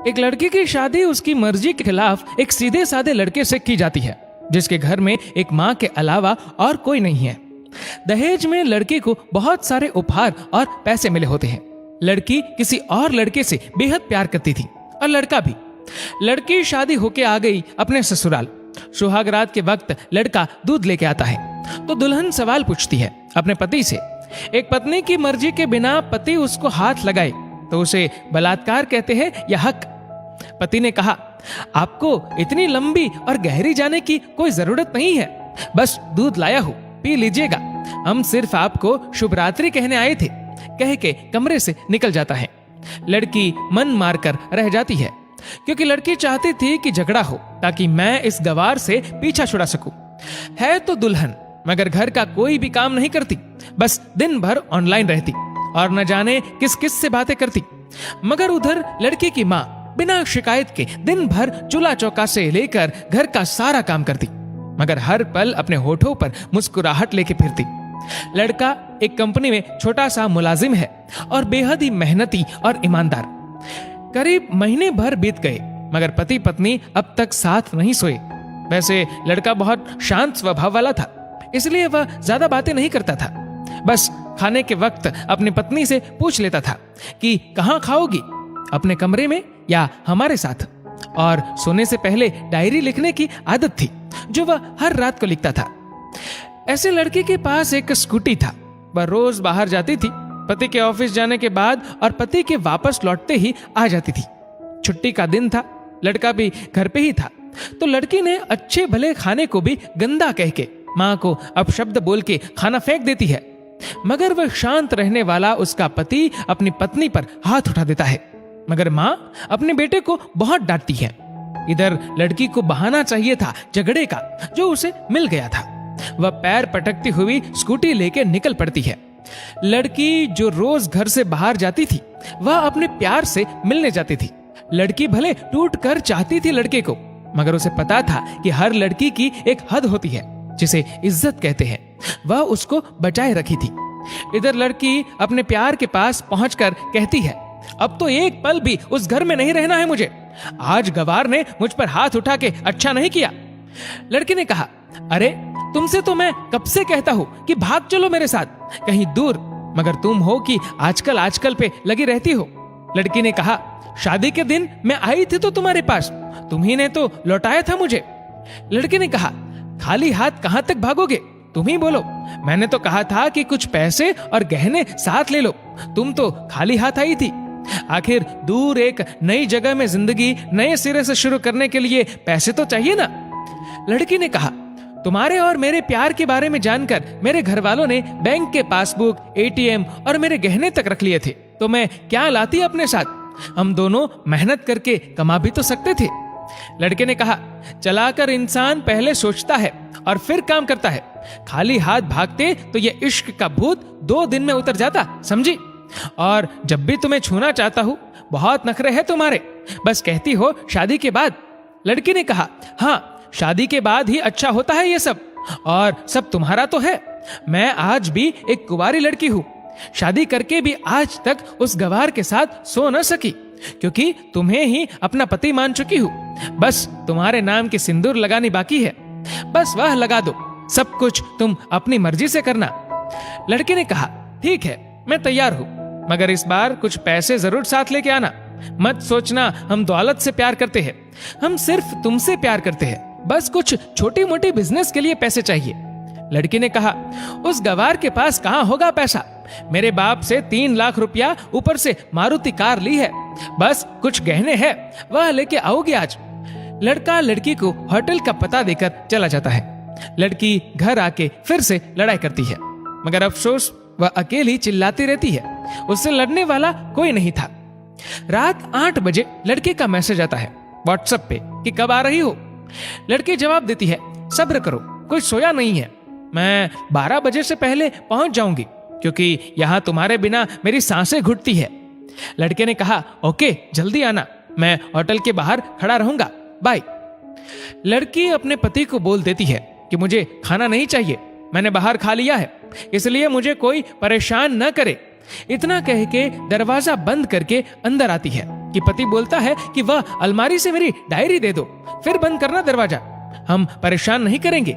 एक लड़की की शादी उसकी मर्जी के खिलाफ एक सीधे साधे लड़के से की जाती है, जिसके घर में एक माँ के अलावा और कोई नहीं है। दहेज में लड़की को बहुत सारे उपहार और पैसे मिले होते हैं। लड़की किसी और लड़के से बेहद प्यार करती थी और लड़का भी। लड़की शादी होके आ गई अपने ससुराल। सुहाग रात के वक्त लड़का दूध लेके आता है तो दुल्हन सवाल पूछती है अपने पति से। एक पत्नी की मर्जी के बिना पति उसको हाथ लगाए तो उसे बलात्कार कहते हैं या हक। पति ने कहा, आपको इतनी लंबी और गहरी जाने की कोई जरूरत नहीं है, बस दूध लाया हूं, पी लीजिएगा, हम सिर्फ आपको शुभ रात्रि कहने आए थे, कह के कमरे से निकल जाता है। लड़की मन मारकर रह जाती है क्योंकि लड़की चाहती थी कि झगड़ा हो ताकि मैं इस गवार से पीछा छुड़ा सकूं। है तो दुल्हन मगर घर का कोई भी काम नहीं करती, बस दिन भर ऑनलाइन रहती और न जाने किस किस से बातें करती। मगर उधर लड़की की माँ बिना शिकायत के दिन भर चूल्हा चौका से लेकर घर का सारा काम करती, मगर हर पल अपने होठों पर मुस्कुराहट लेके फिरती। लड़का एक कंपनी में छोटा सा मुलाजिम है और बेहद ही मेहनती और ईमानदार। करीब महीने भर बीत गए मगर पति पत्नी अब तक साथ नहीं सोए। वैसे लड़का बहुत शांत स्वभाव वाला था, इसलिए वह ज्यादा बातें नहीं करता था। बस खाने के वक्त अपनी पत्नी से पूछ लेता था कि कहाँ खाओगी, अपने कमरे में या हमारे साथ। और सोने से पहले डायरी लिखने की आदत थी जो वह हर रात को लिखता था। ऐसे लड़के के पास एक स्कूटी था। वह रोज बाहर जाती थी, पति के ऑफिस जाने के बाद और पति के वापस लौटते ही आ जाती थी। छुट्टी का दिन था, लड़का भी घर पे ही था, तो लड़की ने अच्छे भले खाने को भी गंदा कह के माँ को अपशब्द बोल के खाना फेंक देती है। मगर वह शांत रहने वाला उसका पति अपनी पत्नी पर हाथ उठा देता है, मगर माँ अपने बेटे को बहुत डांटती है। इधर लड़की को बहाना चाहिए था झगड़े का जो उसे मिल गया था। वह पैर पटकती हुई स्कूटी लेके निकल पड़ती है। लड़की जो रोज घर से बाहर जाती थी वह अपने प्यार से मिलने जाती थी। लड़की भले टूट कर चाहती थी लड़के को, मगर उसे पता था कि हर लड़की की एक हद होती है जिसे इज्जत कहते हैं, वह उसको बचाए रखी थी। इधर लड़की अपने प्यार के पास पहुंचकर कहती है, अब तो एक पल भी उस घर में नहीं रहना है मुझे। आज गवार ने मुझ पर हाथ उठा के अच्छा नहीं किया। लड़की ने कहा, अरे तुमसे तो मैं कब से कहता हूं कि भाग चलो मेरे साथ कहीं दूर, मगर तुम हो कि आजकल पे लगी रहती हो। लड़की ने कहा, शादी के दिन मैं आई थी तो तुम्हारे पास, तुम्ही ने तो लौटाया था मुझे। लड़की ने कहा, खाली हाथ कहां तक भागोगे, तुम ही बोलो। मैंने तो कहा था कि कुछ पैसे और गहने साथ ले लो, तुम तो खाली हाथ आई थी। आखिर दूर एक नई जगह में जिंदगी नए सिरे से शुरू करने के लिए पैसे तो चाहिए ना। लड़की ने कहा, तुम्हारे और मेरे प्यार के बारे में जानकर मेरे घर वालों ने बैंक के पासबुक, एटीएम और मेरे गहने तक रख लिए थे, तो मैं क्या लाती अपने साथ। हम दोनों मेहनत करके कमा भी तो सकते थे। लड़के ने कहा, चलाकर इंसान पहले सोचता है और फिर काम करता है। खाली हाथ भागते तो ये इश्क का भूत 2 दिन में उतर जाता, समझी। और जब भी तुम्हें छूना चाहता हूं, बहुत नखरे हैं तुम्हारे, बस कहती हो शादी के बाद। लड़की ने कहा, हाँ शादी के बाद ही अच्छा होता है ये सब, और सब तुम्हारा तो है। मैं आज भी एक कुंवारी लड़की हूं, शादी करके भी आज तक उस गवार के साथ सो न सकी, क्योंकि तुम्हें ही अपना पति मान चुकी हूं। बस तुम्हारे नाम की सिंदूर लगानी बाकी है, बस वह लगा दो, सब कुछ तुम अपनी मर्जी से करना। लड़के ने कहा, ठीक है मैं तैयार हूं, मगर इस बार कुछ पैसे जरूर साथ लेके आना। मत सोचना हम दौलत से प्यार करते हैं, हम सिर्फ तुमसे प्यार करते हैं, बस कुछ छोटी मोटी बिजनेस के लिए पैसे चाहिए। लड़की ने कहा, उस गवार के पास कहां होगा पैसा, मेरे बाप से 3 लाख रुपया ऊपर से मारुति कार ली है, बस कुछ गहने हैं वह लेके आओगे आज। लड़का लड़की को होटल का पता देकर चला जाता है। लड़की घर आके फिर से लड़ाई करती है, मगर अफसोस वह अकेली चिल्लाती रहती है, उससे लड़ने वाला कोई नहीं था। रात 8 बजे लड़के का मैसेज आता है व्हाट्सएप पे कि कब आ रही हो। लड़की जवाब देती है, सब्र करो, कोई सोया नहीं है, मैं 12 बजे से पहले पहुंच जाऊंगी, क्योंकि यहां तुम्हारे बिना मेरी सांसें घुटती है। लड़के ने कहा, ओके जल्दी आना, मैं होटल के बाहर खड़ा रहूंगा, बाय। लड़की अपने पति को बोल देती है कि मुझे खाना नहीं चाहिए, मैंने बाहर खा लिया है, इसलिए मुझे कोई परेशान न करे। इतना कह के दरवाजा बंद करके अंदर आती है कि पति बोलता है कि वह अलमारी से मेरी डायरी दे दो, फिर बंद करना दरवाजा, हम परेशान नहीं करेंगे।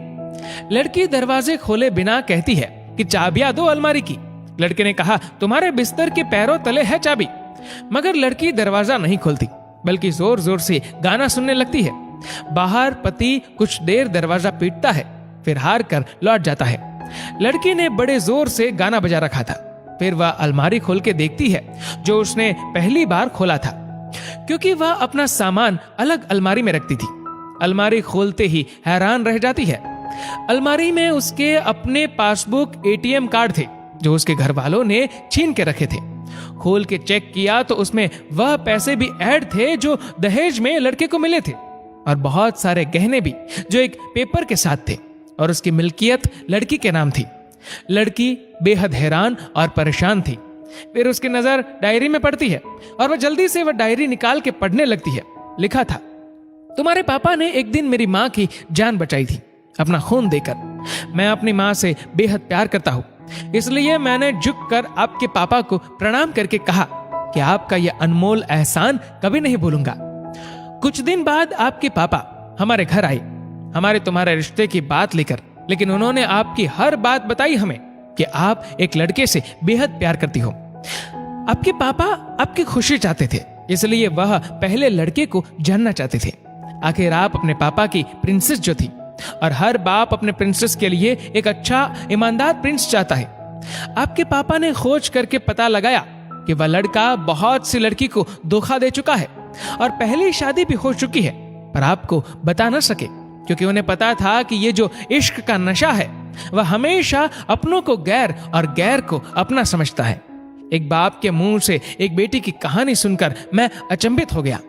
लड़की दरवाजे खोले बिना कहती है कि चाबियां दो अलमारी की। लड़के ने कहा तुम्हारे बिस्तर के पैरों तले है चाबी। मगर लड़की दरवाजा नहीं खोलती, बल्कि जोर जोर से गाना सुनने लगती है। बाहर पति कुछ देर दरवाजा पीटता है, फिर हार कर लौट जाता है। लड़की ने बड़े जोर से गाना बजा रखा था। फिर वह अलमारी खोल के देखती है जो उसने पहली बार खोला था, क्योंकि वह अपना सामान अलग अलमारी में रखती थी। अलमारी खोलते ही हैरान रह जाती है। अलमारी में उसके अपने पासबुक, एटीएम कार्ड थे जो उसके घर वालों ने छीन के रखे थे। खोल के चेक किया तो उसमें वह पैसे भी ऐड थे जो दहेज में लड़के को मिले थे, और बहुत सारे गहने भी जो एक पेपर के साथ थे, और उसकी मिल्कियत लड़की के नाम थी। लड़की बेहद हैरान और परेशान थी। फिर उसकी नजर डायरी में पड़ती है और वह जल्दी से वह डायरी निकाल के पढ़ने लगती है। लिखा था, तुम्हारे पापा ने एक दिन मेरी माँ की जान बचाई थी अपना खून देकर। मैं अपनी माँ से बेहद प्यार करता हूँ, इसलिए मैंने झुककर आपके पापा को प्रणाम करके कहा कि आपका यह अनमोल एहसान कभी नहीं भूलूंगा। कुछ दिन बाद आपके पापा हमारे घर आए, हमारे तुम्हारे रिश्ते की बात लेकर, लेकिन उन्होंने आपकी हर बात बताई हमें कि आप एक लड़के से बेहद प्यार करती हो। आपके पापा आपकी खुशी चाहते थे, इसलिए वह पहले लड़के को जानना चाहते थे। आखिर आप अपने पापा की प्रिंसेस जो थी, और हर बाप अपने प्रिंसेस के लिए एक अच्छा ईमानदार प्रिंस चाहता है। आपके पापा ने खोज करके पता लगाया कि वह लड़का बहुत सी लड़की को धोखा दे चुका है और पहली शादी भी हो चुकी है, पर आपको बता न सके, क्योंकि उन्हें पता था कि ये जो इश्क का नशा है वह हमेशा अपनों को गैर और गैर को अपना समझता है। एक बाप के मुंह से एक बेटी की कहानी सुनकर मैं अचंभित हो गया।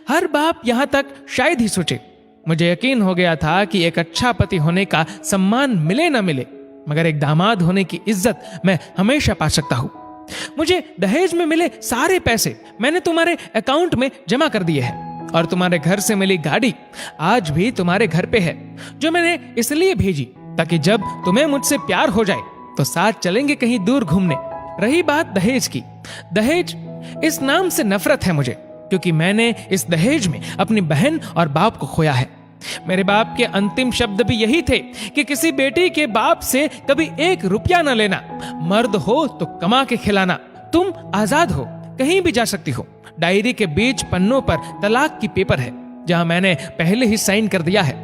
हर बाप यहां तक शायद ही सोचे। मुझे यकीन हो गया था कि एक अच्छा पति होने का सम्मान मिले न मिले, मगर एक दामाद होने की इज्जत मैं हमेशा पा सकता हूं। मुझे दहेज में मिले सारे पैसे मैंने तुम्हारे अकाउंट में जमा कर दिए हैं, और तुम्हारे घर से मिली गाड़ी आज भी तुम्हारे घर पे है, जो मैंने इसलिए भेजी ताकि जब तुम्हें मुझसे प्यार हो जाए तो साथ चलेंगे कहीं दूर घूमने। रही बात दहेज की, दहेज इस नाम से नफरत है मुझे, क्योंकि मैंने इस दहेज में अपनी बहन और बाप को खोया है। मेरे बाप के अंतिम शब्द भी यही थे कि किसी बेटी के बाप से कभी 1 रुपया न लेना, मर्द हो तो कमा के खिलाना, तुम आजाद हो, कहीं भी जा सकती हो। डायरी के बीच पन्नों पर तलाक की पेपर है, जहां मैंने पहले ही साइन कर दिया है।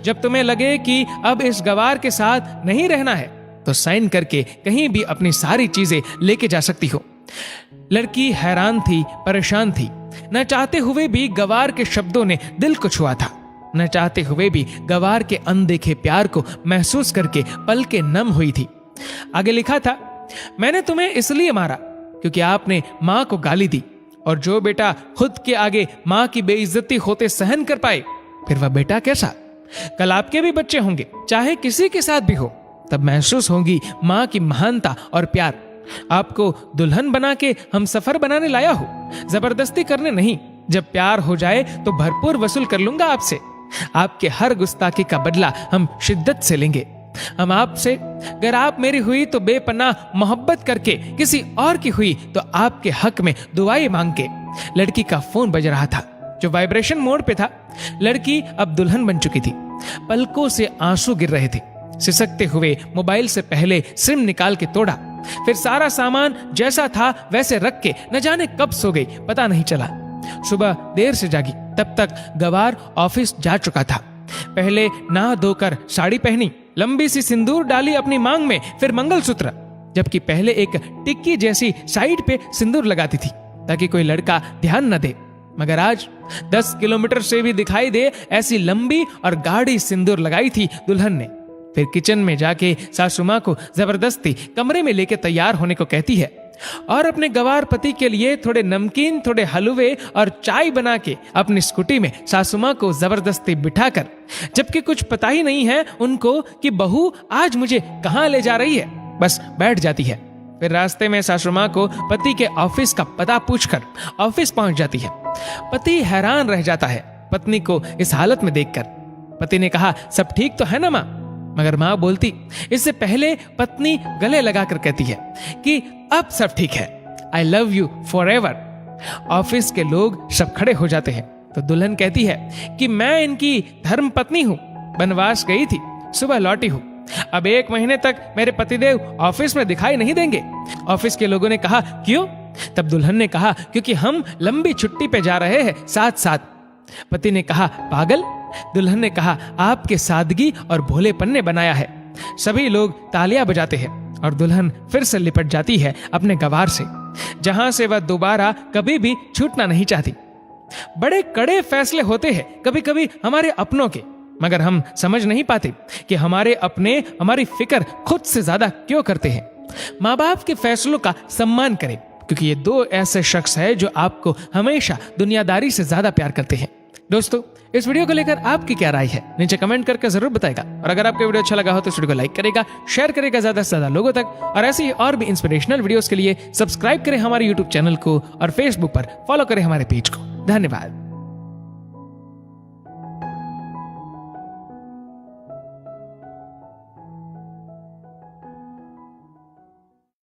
जब तुम्हें लगे कि अब इस गवार के साथ नहीं रहना है तो साइन करके कहीं भी अपनी सारी चीजें लेके जा सकती हो। लड़की हैरान थी, परेशान थी। न चाहते हुए भी गवार के शब्दों ने दिल को छुआ था। न चाहते हुए भी गवार के अनदेखे प्यार को महसूस करके पलकें नम हुई थी। आगे लिखा था, मैंने तुम्हें इसलिए मारा क्योंकि आपने माँ को गाली दी, और जो बेटा खुद के आगे माँ की बेइज्जती होते सहन कर पाए, फिर वह बेटा कैसा? कल आपके भी बच्चे होंगे, चाहे किसी के साथ भी हो, तब महसूस होगी माँ की महानता और प्यार। आपको दुल्हन बना के हम सफर बनाने लाया हूं, जबरदस्ती करने नहीं। जब प्यार हो जाए तो भरपूर वसूल कर लूंगा आपसे। आपके हर गुस्ताखी का बदला हम शिद्दत से लेंगे। हम आपसे, अगर आप मेरी हुई तो बेपनाह मोहब्बत करके, किसी और की हुई तो आपके हक में दुआएं मांग के। लड़की का फोन बज रहा था, जो वाइब्रेशन मोड पे था। लड़की अब दुल्हन बन चुकी थी। पलकों से आंसू गिर रहे थे। सिसकते हुए मोबाइल से पहले सिम निकाल के तोड़ा, फिर सारा सामान जैसा था वैसे रख के न जाने कब सो गई, पता नहीं चला। सुबह देर से जागी, तब तक गवार ऑफिस जा चुका था। पहले नहा धोकर साड़ी पहनी, लंबी सी सिंदूर डाली अपनी मांग में, फिर मंगलसूत्र, जबकि पहले एक टिक्की जैसी साइड पे सिंदूर लगाती थी ताकि कोई लड़का ध्यान न दे। मगर आज 10 किलोमीटर से भी दिखाई दे ऐसी लंबी और गाढ़ी सिंदूर लगाई थी दुल्हन ने। फिर किचन में जाके सासू माँ को जबरदस्ती कमरे में लेके तैयार होने को कहती है, और अपने गवार पति के लिए थोड़े नमकीन, थोड़े हलवे और चाय बना के अपनी स्कूटी में सासू माँ को जबरदस्ती बिठाकर, जबकि कुछ पता ही नहीं है उनको कि बहू आज मुझे कहाँ ले जा रही है, बस बैठ जाती है। फिर रास्ते में सासू माँ को पति के ऑफिस का पता पूछकर ऑफिस पहुंच जाती है। पति हैरान रह जाता है पत्नी को इस हालत में देखकर। पति ने कहा, सब ठीक तो है ना माँ? मगर माँ बोलती, इससे पहले पत्नी गले लगाकर कहती है कि अब सब ठीक है, I love you for ever. Office के लोग सब खड़े हो जाते हैं तो दुल्हन कहती है कि मैं इनकी धर्म पत्नी हूँ, बनवास गई थी, सुबह लौटी हूँ। अब 1 महीने तक मेरे पतिदेव ऑफिस में दिखाई नहीं देंगे। ऑफिस के लोगों ने कहा क्यों? तब दुल्हन ने कहा क्योंकि हम लंबी छुट्टी पे जा रहे हैं साथ साथ। पति ने कहा पागल। दुल्हन ने कहा आपके सादगी और भोलेपन ने बनाया है। सभी लोग तालियां बजाते हैं और दुल्हन फिर से लिपट जाती है अपने गवार से, जहां से वह दोबारा कभी भी छूटना नहीं चाहती। बड़े कड़े फैसले होते हैं कभी कभी हमारे अपनों के, मगर हम समझ नहीं पाते कि हमारे अपने हमारी फिक्र खुद से ज्यादा क्यों करते हैं। माँ बाप के फैसलों का सम्मान करें, क्योंकि ये 2 ऐसे शख्स हैं जो आपको हमेशा दुनियादारी से ज्यादा प्यार करते हैं। दोस्तों, इस वीडियो को लेकर आपकी क्या राय है नीचे कमेंट करके जरूर बताएगा। और अगर आपको वीडियो अच्छा लगा हो तो इस वीडियो को लाइक करेगा, शेयर करेगा ज्यादा से ज्यादा लोगों तक। और ऐसे ही और भी इंस्पिरेशनल वीडियोस के लिए सब्सक्राइब करें हमारे यूट्यूब चैनल को और फेसबुक पर फॉलो करें हमारे पेज को। धन्यवाद।